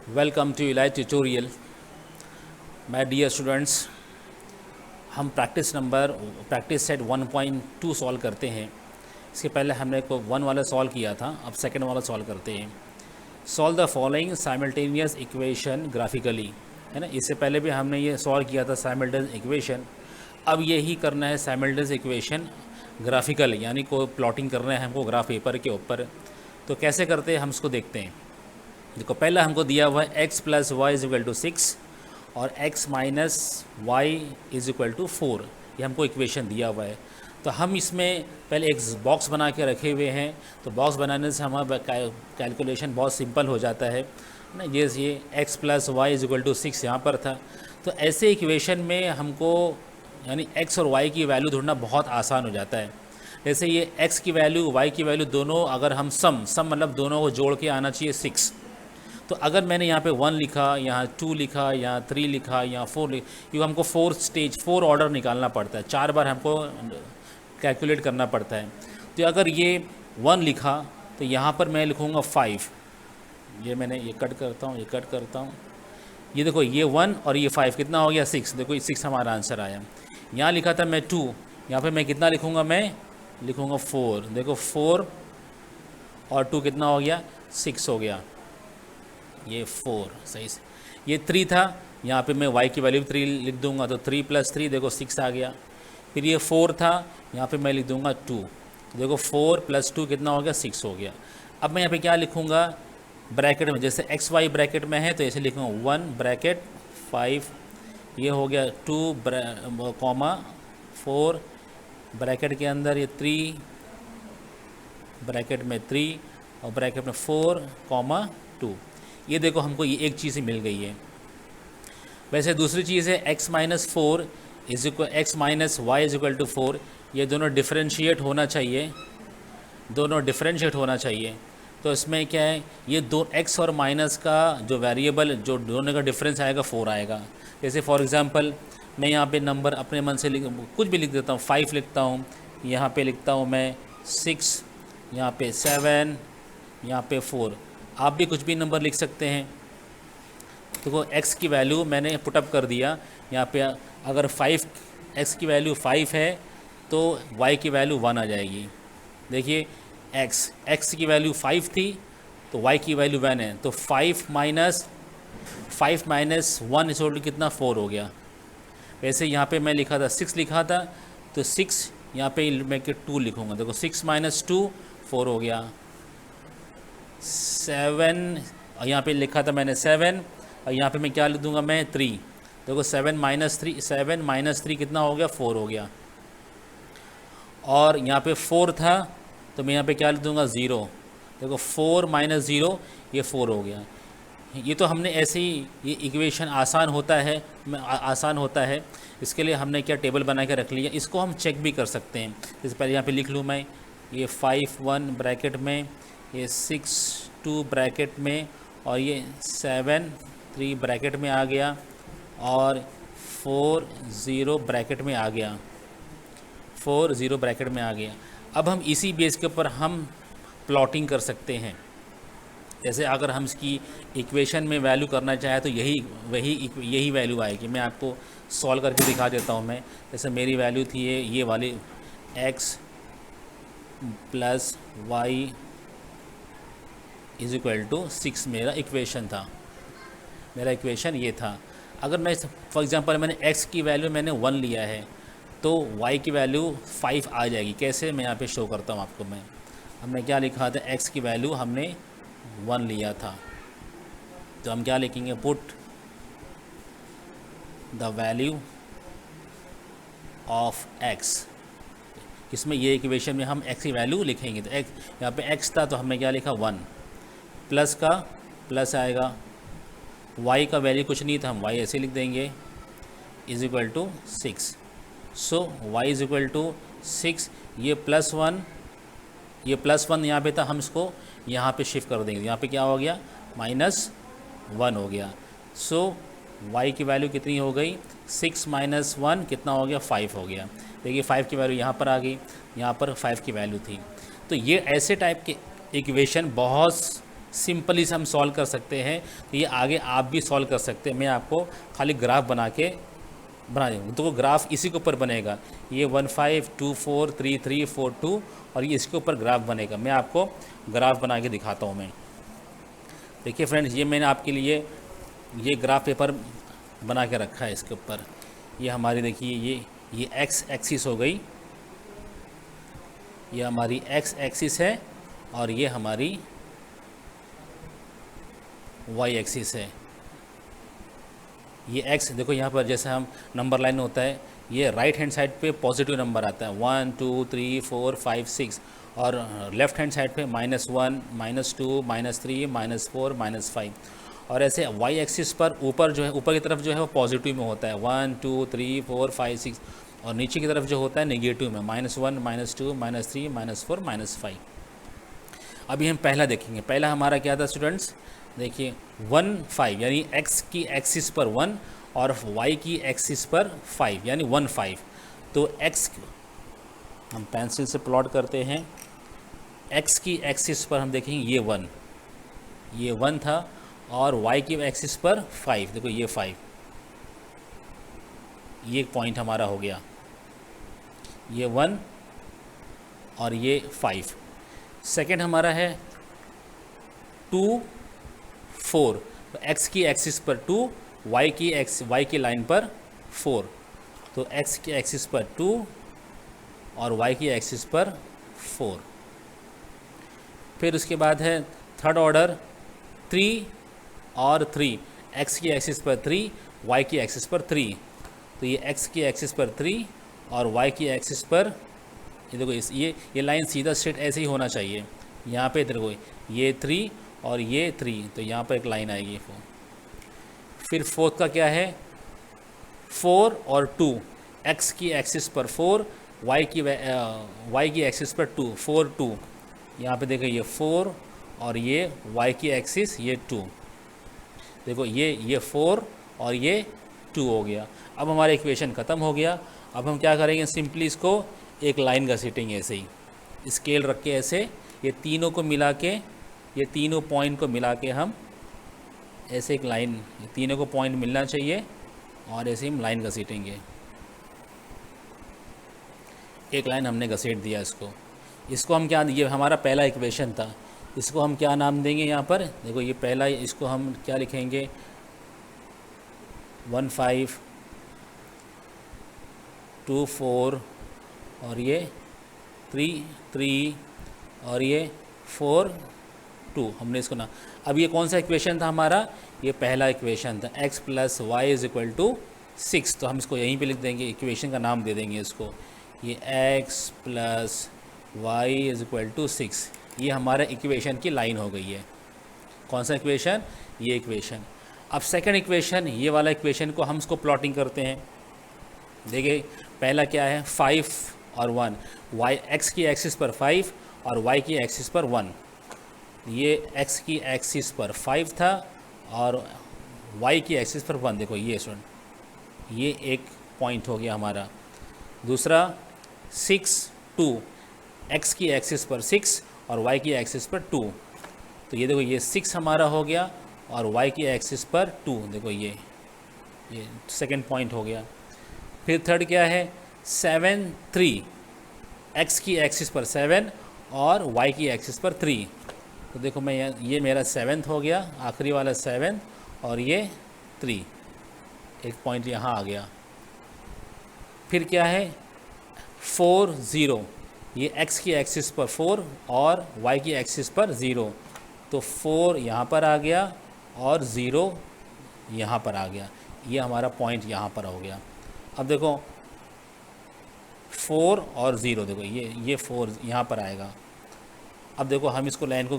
Welcome to Elite Tutorial. My dear students, हम practice set 1.2 solve करते हैं। इसके पहले हमने को 1 वाला सॉल्व किया था, अब सेकंड वाला सॉल्व करते हैं। Solve the following simultaneous equation graphically, है ना। इससे पहले भी हमने ये सॉल्व किया था साइमल्टेनियस इक्वेशन। अब यही करना है साइमल्टेनियस इक्वेशन ग्राफिकल, यानी को प्लॉटिंग करना है हमको ग्राफ पेपर के ऊपर। तो कैसे करते हैं हम इसको देखते हैं। देखो, पहला हमको दिया हुआ है x plus y is equal to 6 और x minus y is equal to 4। ये हमको इक्वेशन दिया हुआ है। तो हम इसमें पहले एक बॉक्स बना के रखे हुए हैं। तो बॉक्स बनाने से हमारा कैलकुलेशन बहुत सिंपल हो जाता है ना। ये x plus y is equal to 6 यहाँ पर था। तो ऐसे इक्वेशन में हमको यानी x और y की वैल्यू ढूंढना बहुत आसान हो जाता है। जैसे ये x की वैल्यू y की वैल्यू दोनों अगर हम सम मतलब दोनों को जोड़ के आना चाहिए 6। तो अगर मैंने यहाँ पे 1 लिखा, यहाँ 2 लिखा, यहाँ 3 लिखा, यहाँ 4 लिखा, क्योंकि हमको 4 ऑर्डर निकालना पड़ता है, 4 बार हमको कैलकुलेट करना पड़ता है। तो अगर ये 1 लिखा तो यहाँ पर मैं लिखूँगा 5। ये मैंने ये कट करता हूँ, ये देखो, ये 1 और ये 5 कितना हो गया 6। देखो ये 6 हमारा आंसर आया। यहाँ लिखा था मैं 2, यहाँ पर मैं कितना लिखूँगा, मैं लिखूँगा 4। देखो 4 और 2 कितना हो गया, 6 हो गया। ये 4 सही से। ये 3 था, यहाँ पे मैं y की वैल्यू 3 लिख दूंगा, तो 3 प्लस 3 देखो 6 आ गया। फिर ये 4 था, यहाँ पे मैं लिख दूंगा 2। देखो 4 प्लस 2 कितना हो गया, 6 हो गया। अब मैं यहाँ पे क्या लिखूँगा, ब्रैकेट में जैसे एक्स वाई ब्रैकेट में है तो ऐसे लिखूँगा 1 ब्रैकेट 5, ये हो गया 2 कॉमा 4 ब्रैकेट के अंदर, ये 3 ब्रैकेट में 3 और ब्रैकेट में 4 कॉमा 2। ये देखो हमको ये एक चीज़ ही मिल गई है। वैसे दूसरी चीज़ है x minus 4 is equal x minus y is equal to 4। ये दोनों डिफरेंशिएट होना चाहिए, तो इसमें क्या है, ये दो x और माइनस का जो वेरिएबल, जो दोनों का डिफरेंस आएगा 4 आएगा। जैसे फॉर एग्जांपल मैं यहाँ पे नंबर अपने मन से कुछ भी लिख देता हूँ, 5 लिखता हूँ, यहाँ पे लिखता हूँ मैं 6, यहाँ पे 7, यहाँ पे 4। आप भी कुछ भी नंबर लिख सकते हैं। देखो x की वैल्यू मैंने पुटअप कर दिया यहाँ पे। अगर x की वैल्यू 5 है तो y की वैल्यू 1 आ जाएगी। देखिए x की वैल्यू 5 थी तो y की वैल्यू 1 है, तो 5 माइनस 1 इस टोटल कितना 4 हो गया। वैसे यहाँ पे मैं लिखा था 6 लिखा था, तो 6 यहाँ पे मैं 2 लिखूँगा। देखो 6 माइनस 2 4 हो गया। 7 और यहाँ पे लिखा था मैंने 7 और यहाँ पे मैं क्या लिख दूँगा, मैं 3। देखो 7 माइनस 3 कितना हो गया, 4 हो गया। और यहाँ पे 4 था तो मैं यहाँ पे क्या लिख दूँगा, 0। देखो 4 माइनस 0 ये 4 हो गया। ये तो हमने ऐसे ही, ये इक्वेशन आसान होता है। इसके लिए हमने क्या टेबल बना के रख लिया। इसको हम चेक भी कर सकते हैं। जैसे पहले यहाँ पे लिख लूँ मैं, ये 5 1 ब्रैकेट में, ये 6 2 ब्रैकेट में, और ये 7 3 ब्रैकेट में आ गया, और 4 0 ब्रैकेट में आ गया, 4 0 ब्रैकेट में आ गया। अब हम इसी बेस के ऊपर हम प्लॉटिंग कर सकते हैं। जैसे अगर हम इसकी इक्वेशन में वैल्यू करना चाहें तो यही वैल्यू आएगी। मैं आपको सॉल्व करके दिखा देता हूँ। मैं जैसे मेरी वैल्यू थी ये वाली x plus y is equal to 6 मेरा इक्वेशन ये था। अगर मैं फॉर एग्जांपल मैंने x की वैल्यू मैंने 1 लिया है तो y की वैल्यू 5 आ जाएगी। कैसे, मैं यहाँ पे शो करता हूँ आपको। हमने क्या लिखा था, x की वैल्यू हमने 1 लिया था, तो हम क्या लिखेंगे, put the value of x। इसमें ये इक्वेशन में हम x की वैल्यू लिखेंगे। तो x यहाँ पे x था तो हमने क्या लिखा 1, प्लस का प्लस आएगा, y का वैल्यू कुछ नहीं था, हम y ऐसे लिख देंगे, is equal to 6। So y is equal to 6। ये प्लस वन यहाँ पे था, हम इसको यहाँ पे शिफ्ट कर देंगे। यहाँ पे क्या हो गया, -1 हो गया। सो y की वैल्यू कितनी हो गई, 6 माइनस 1 कितना हो गया, 5 हो गया। देखिए 5 की वैल्यू यहाँ पर आ गई, यहाँ पर 5 की वैल्यू थी। तो ये ऐसे टाइप के इक्वेशन बहुत सिंपली से हम सॉल्व कर सकते हैं। तो ये आगे आप भी सॉल्व कर सकते हैं। मैं आपको खाली ग्राफ बना दूँगा, तो वो ग्राफ इसी के ऊपर बनेगा। ये 1 5 2 4 3 3 4 2 और ये इसके ऊपर ग्राफ बनेगा। मैं आपको ग्राफ बना के दिखाता हूँ। मैं देखिए फ्रेंड्स, ये मैंने आपके लिए ये ग्राफ पेपर बना के रखा है। इसके ऊपर ये हमारी देखिए ये एक्स एक्सिस हो गई, ये हमारी एक्स एक्सिस है और ये हमारी वाई एक्सिस है। ये एक्स देखो यहाँ पर जैसे हम नंबर लाइन होता है, ये राइट हैंड साइड पे पॉजिटिव नंबर आता है 1 2 3 4 5 6 और लेफ़्ट हैंड साइड पे -1 -2 -3 -4 -5 और ऐसे वाई एक्सिस पर ऊपर जो है, ऊपर की तरफ जो है वो पॉजिटिव में होता है 1 2 3 4 5 6 और नीचे की तरफ जो होता है नेगेटिव में -1 -2 -3 -4 -5। अभी हम पहला देखेंगे। पहला हमारा क्या था स्टूडेंट्स, देखिए 1 5 यानी x की एक्सिस पर 1 और y की एक्सिस पर 5 यानी 1 5। तो x हम पेंसिल से प्लॉट करते हैं। x की एक्सिस पर हम देखेंगे ये 1 था और y की एक्सिस पर 5, देखो ये 5, ये पॉइंट हमारा हो गया, ये 1 और ये 5। सेकेंड हमारा है 2 4, तो x की एक्सिस पर 2, y की लाइन पर 4, तो x की एक्सिस पर 2 और y की एक्सिस पर 4। फिर उसके बाद है थर्ड ऑर्डर 3 और 3, x की एक्सिस पर 3, y की एक्सिस पर 3, तो ये x की एक्सिस पर 3 और y की एक्सिस पर, ये देखो ये लाइन सीधा स्ट्रेट ऐसे ही होना चाहिए। यहाँ पे देखो ये 3 और ये 3, तो यहाँ पर एक लाइन आएगी 4। फिर फोर्थ का क्या है 4 और 2, x की एक्सिस पर 4, y की एक्सिस पर 2, 4 2, यहाँ पे देखो ये 4 और ये y की एक्सिस ये 2, देखो ये 4 और ये 2 हो गया। अब हमारा इक्वेशन ख़त्म हो गया। अब हम क्या करेंगे, सिंपली इसको एक लाइन घसीटेंगे ऐसे ही, स्केल रख के ऐसे ये तीनों को मिला के, ये तीनों पॉइंट को मिला के हम ऐसे एक लाइन, ये तीनों को पॉइंट मिलना चाहिए और ऐसे हम लाइन घसीटेंगे। एक लाइन हमने घसीट दिया इसको हम क्या, ये हमारा पहला इक्वेशन था, इसको हम क्या नाम देंगे यहाँ पर, देखो ये पहला, इसको हम क्या लिखेंगे 1 5 2 4 और ये 3 3 और ये 4 2, हमने इसको ना। अब ये कौन सा इक्वेशन था हमारा, ये पहला इक्वेशन था x + y = 6, तो हम इसको यहीं पे लिख देंगे, इक्वेशन का नाम दे देंगे इसको, ये x + y = 6, ये हमारा इक्वेशन की लाइन हो गई है। कौन सा इक्वेशन, ये इक्वेशन। अब सेकंड इक्वेशन, ये वाला इक्वेशन को हम इसको प्लॉटिंग करते हैं। देखिए पहला क्या है 5 और 1, x की एक्सिस पर 5 और y की एक्सिस पर 1, ये x की एक्सिस पर 5 था और y की एक्सिस पर 1, देखो ये सुन, ये एक पॉइंट हो गया हमारा। दूसरा 6 2, x की एक्सिस पर 6 और y की एक्सिस पर 2, तो ये देखो ये 6 हमारा हो गया और y की एक्सिस पर 2, देखो ये सेकंड पॉइंट हो गया। फिर थर्ड क्या है 7 3, x की एक्सिस पर 7 और y की एक्सिस पर 3, तो देखो मैं ये मेरा 7th हो गया, आखिरी वाला 7 और ये 3, एक पॉइंट यहाँ आ गया। फिर क्या है 4 0, ये x की एक्सिस पर 4 और y की एक्सिस पर 0, तो 4 यहाँ पर आ गया और 0 यहाँ पर आ गया, ये हमारा पॉइंट यहाँ पर हो गया। अब देखो 4 और 0, देखो ये 4 यहाँ पर आएगा। अब देखो हम इसको लाइन को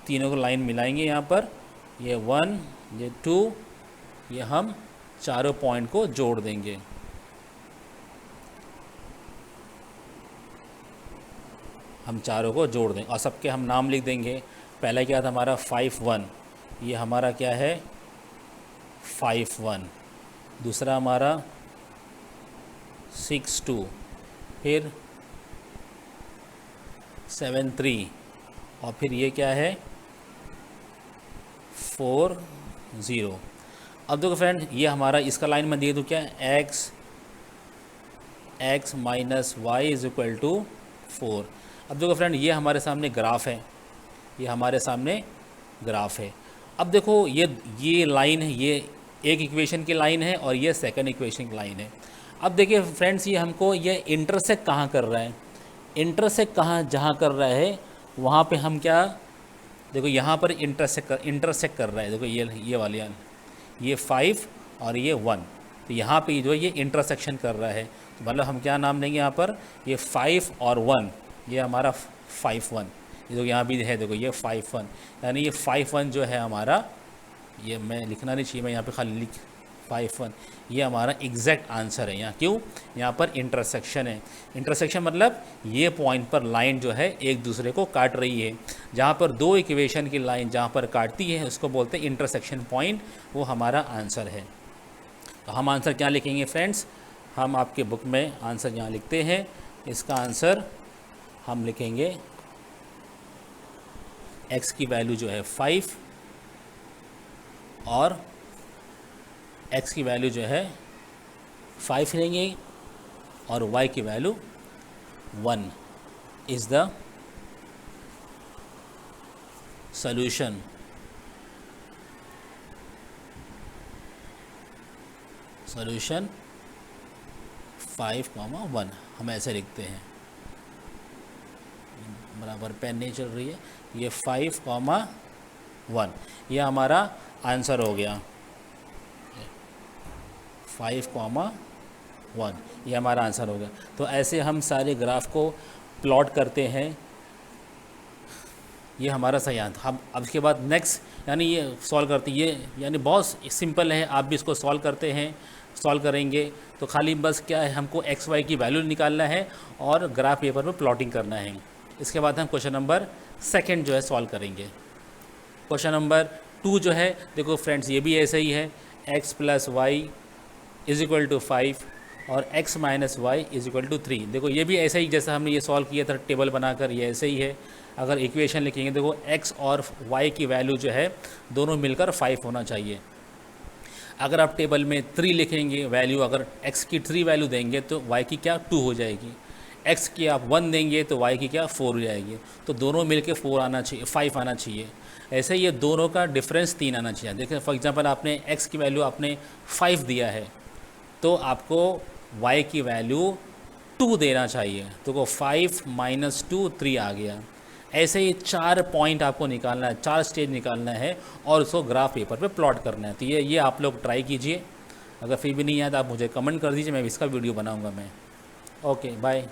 तीनों को लाइन मिलाएंगे यहाँ पर, ये 1 ये 2, ये हम चारों पॉइंट को जोड़ देंगे। हम चारों को जोड़ देंगे और सबके हम नाम लिख देंगे। पहला क्या था हमारा 5 1, ये हमारा क्या है 5 1। दूसरा हमारा 6 2, फिर 7 3 और फिर ये क्या है 4 0। अब देखो फ्रेंड, ये हमारा इसका लाइन में दिए तो क्या है x minus y is equal to 4। अब देखो फ्रेंड, ये हमारे सामने ग्राफ है, ये हमारे सामने ग्राफ है। अब देखो ये लाइन है, ये एक इक्वेशन की लाइन है और ये सेकंड इक्वेशन की लाइन है। अब देखिए फ्रेंड्स, ये हमको ये इंटरसेक्ट कहाँ कर रहा है, इंटरसेक्ट कहाँ जहाँ कर रहा है वहाँ पे हम क्या, देखो यहाँ पर इंटरसेक्ट कर रहा है। देखो ये वाली ये 5 और ये 1, तो यहाँ पे जो ये इंटरसेक्शन कर रहा है, तो मतलब हम क्या नाम देंगे यहाँ पर, ये 5 और 1, ये हमारा 5 1। ये देखो यहाँ भी है, देखो ये 5 1, यानी ये 5 1 जो है हमारा, ये मैं लिखना नहीं चाहिए, मैं यहाँ पे खाली लिख 5 1, ये हमारा एग्जैक्ट आंसर है। यहाँ क्यों, यहाँ पर इंटरसेक्शन है। इंटरसेक्शन मतलब ये पॉइंट पर लाइन जो है एक दूसरे को काट रही है। जहाँ पर दो इक्वेशन की लाइन जहाँ पर काटती है उसको बोलते हैं इंटरसेक्शन पॉइंट, वो हमारा आंसर है। तो हम आंसर क्या लिखेंगे फ्रेंड्स, हम आपके बुक में आंसर यहाँ लिखते हैं। इसका आंसर हम लिखेंगे x की वैल्यू जो है 5 और x की वैल्यू जो है 5 लेंगे और y की value 1 is the solution. Solution 5,1 हम ऐसे लिखते हैं, बराबर पेन नहीं चल रही है, ये 5,1 ये हमारा आंसर हो गया। 5,1 ये हमारा आंसर हो गया। तो ऐसे हम सारे ग्राफ को प्लॉट करते हैं, ये हमारा सही आंसर। हम अब इसके बाद नेक्स्ट यानी ये सॉल्व करते हैं, ये यानी बहुत सिंपल है, आप भी इसको सॉल्व करते हैं, सॉल्व करेंगे तो खाली बस क्या है, हमको एक्स वाई की वैल्यू निकालना है और ग्राफ पेपर पर प्लॉटिंग करना है। इसके बाद हम क्वेश्चन नंबर सेकंड जो है सॉल्व करेंगे। क्वेश्चन नंबर 2 जो है, देखो फ्रेंड्स ये भी ऐसे ही है, x plus y is equal to 5 और x minus y is equal to 3। देखो ये भी ऐसे ही जैसा हमने ये सॉल्व किया था टेबल बनाकर, ये ऐसे ही है। अगर इक्वेशन लिखेंगे, देखो x और y की वैल्यू जो है दोनों मिलकर 5 होना चाहिए। अगर आप टेबल में 3 लिखेंगे वैल्यू, अगर x की 3 वैल्यू देंगे तो y की क्या 2 हो जाएगी, x की आप 1 देंगे तो y की क्या 4 हो जाएगी। तो दोनों मिलके 4 आना चाहिए, 5 आना चाहिए। ऐसे ये दोनों का डिफरेंस 3 आना चाहिए। देखिए फॉर एग्जांपल आपने x की वैल्यू आपने 5 दिया है तो आपको y की वैल्यू 2 देना चाहिए, तो को 5 माइनस 2 3 आ गया। ऐसे ही 4 पॉइंट आपको निकालना है, 4 स्टेज निकालना है और उसको ग्राफ पेपर पे प्लॉट करना है। तो ये आप लोग ट्राई कीजिए। अगर फिर भी नहीं आया तो आप मुझे कमेंट कर दीजिए, मैं इसका वीडियो बनाऊंगा मैं। Okay bye.